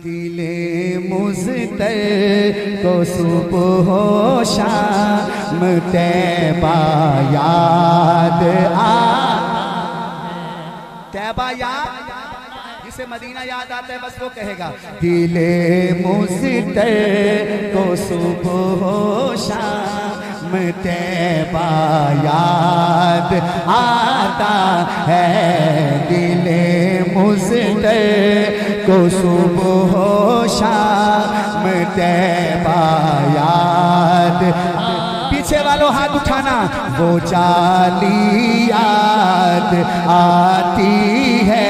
दिले मुज़तर को सुबह हो शाम तैबा याद तैबा याद, जिसे मदीना याद आता है बस वो कहेगा दिले मुज़तर को सुबह हो शाम तैबा याद आता है। दिले मुज़तर को सुबह हो शाम तैबा याद। पीछे वालों हाथ उठाना। वो जाली याद आती है,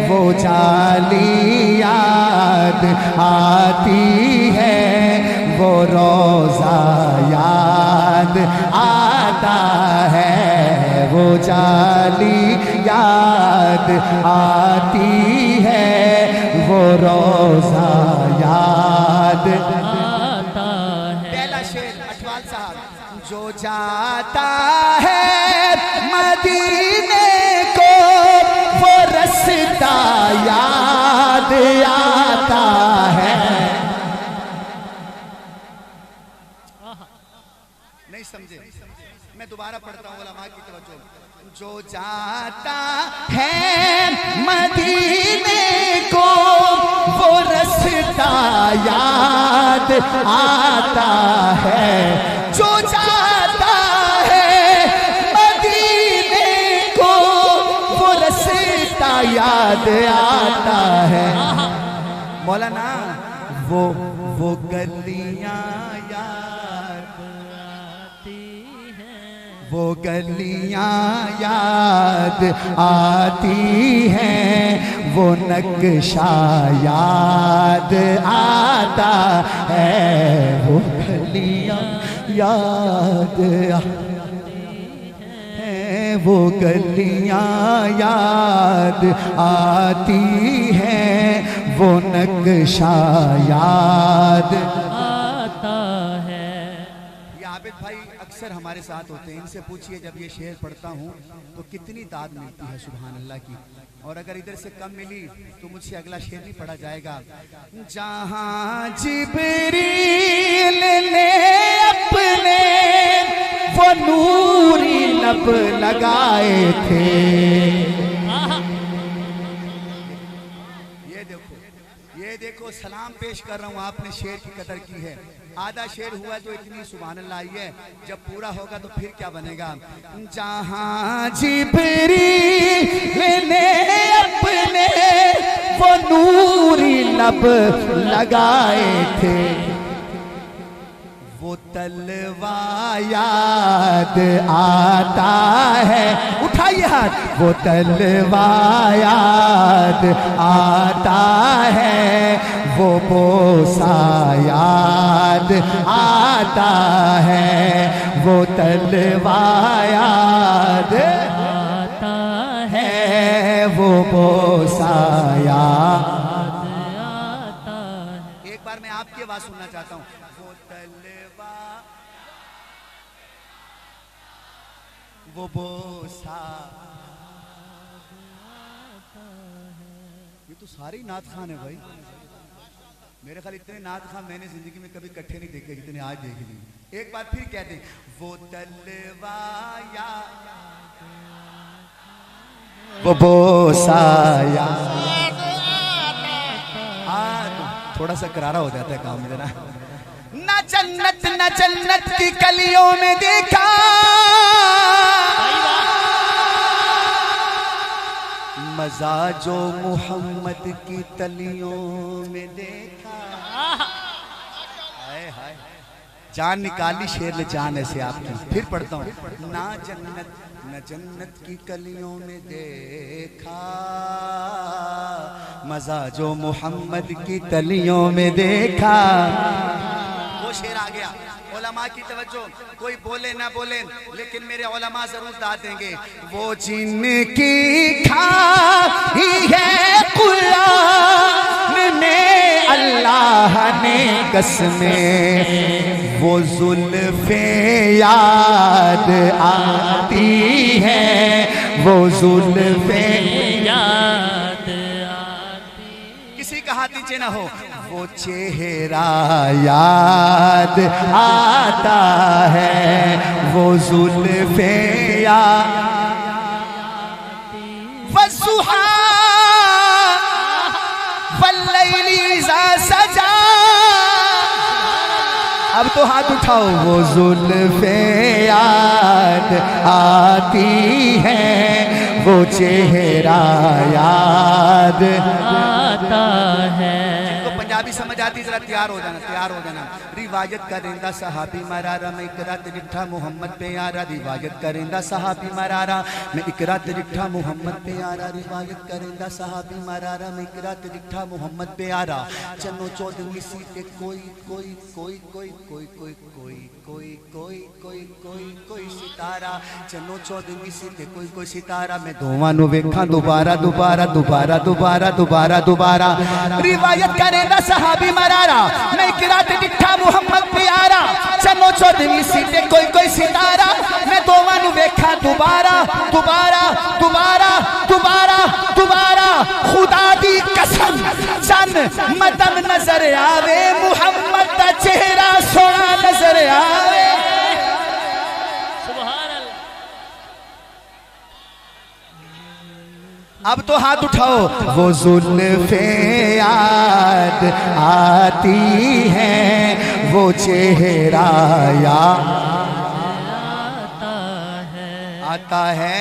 वो जाली याद आती है, वो रोज़ा याद आता है, वो जाली याद आती है, वो रोज़ा याद आता है। पहला शेर अठवाल साहब। जो जाता है मदीने को वो रास्ता याद आता है। नहीं समझे, मैं दोबारा पढ़ता हूँ उलमा की तवज्जो। जो जाता है मदीने को वो रास्ता याद आता है। जो जाता है मदीने को वो रास्ता याद आता है। मौलाना वो गलियां याद आती हैं, वो गलियां याद आती हैं, वो नक्शा याद आता है, वो गलियां याद आती हैं, वो गलियां याद आती हैं, वो नक्शा याद आता है। ये आबिद भाई अक्सर हमारे साथ होते हैं, इनसे पूछिए जब ये शेर पढ़ता हूँ तो कितनी दाद मिलती है सुभान अल्लाह की, और अगर इधर से कम मिली तो मुझसे अगला शेर नहीं पढ़ा जाएगा। जहाँ जिब्रील ने अपने वो नूरी लब लगाए थे। ये देखो सलाम पेश कर रहा हूँ, आपने शेर की कदर की है। आधा शेर हुआ तो इतनी सुभान अल्लाह आई है, जब पूरा होगा तो फिर क्या बनेगा। जहाँ जिब्रील ने अपने वो नूरी लब लगाए थे, वो तलवा याद आता है। उठाइए हाथ। वो तलवा याद आता है, वो बोसा याद आता है, वो तलवा याद आता है, वो बोसा याद आता है। एक बार मैं आपकी आवाज सुनना चाहता हूँ। वो तलवा वो बोसा, ये तो सारे नात खान है भाई। मेरे ख्याल इतने नात खान मैंने जिंदगी में कभी इकट्ठे नहीं देखे जितने आज देख लिए। एक बार फिर कहते हैं। वो तलवा या वो बोसा या, थोड़ा सा करारा हो जाता है काम में ना। न जन्नत की कलियों में देखा, मजा जो मोहम्मद की तलियों में देखा। हाय हाय, जान निकाली शेर ले जान ऐसे आपकी। फिर पढ़ता हूँ। ना जन्नत की कलियों में देखा, मजा जो मोहम्मद की तलियों में देखा। वो शेर आ गया। उलमा की तवज्जो, कोई बोले ना बोले लेकिन मेरे उलमा जरूर दाद देंगे। वो जिनकी खाई है कुरान में अल्लाह ने कसमें, वो जुल्फे याद आती है, वो जुल्फे याद आती। किसी का हाथ नीचे ना हो। वो चेहरा याद आता है, वो जुल्फे याद, वज़ुहा वल्लैली इज़ा सजा। अब तो हाथ उठाओ। वो जुल्फे याद आती है, वो चेहरा याद आता है। जिनको पंजाबी समझ आती जरा तैयार हो जाना, तैयार हो जाना। रिवायत करेंदा सहाबी मरारा, मैं इकरा तिरिठा मोहम्मद पे यारा। रिवायत करेंदा सहाबी मरारा, मैं इकरा तिरिठा मोहम्मद पे यारा। रिवायत करेंदा सहाबी मरारा, मैं इकरा तिरिठा मोहम्मद पे यारा। चन्नो चौधरी सीते कोई कोई कोई कोई कोई कोई कोई कोई कोई कोई कोई कोई सितारा। चन्नो चौधरी सीते कोई कोई सितारा। मैं दोवां नूं वेखां दोबारा दोबारा दोबारा दोबारा दोबारा दोबारा। रिवायत करेंदा सहाबी मरारा, मैं इकरा तिरिठा मोहम्मद प्यारा। चन्नो चौधरी सीते कोई कोई सितारा। मैं दोवां नूं वेखां दोबारा दोबारा दोबारा दोबारा दोबारा। खुदा दी कसम चन मदम नजर आवे, मुहम्मद दा चेहरा सोना नजर आवे। सुभान अल्लाह। अब तो हाथ उठाओ। वो जुल्फे याद आती हैं, वो चेहरा याद आता है।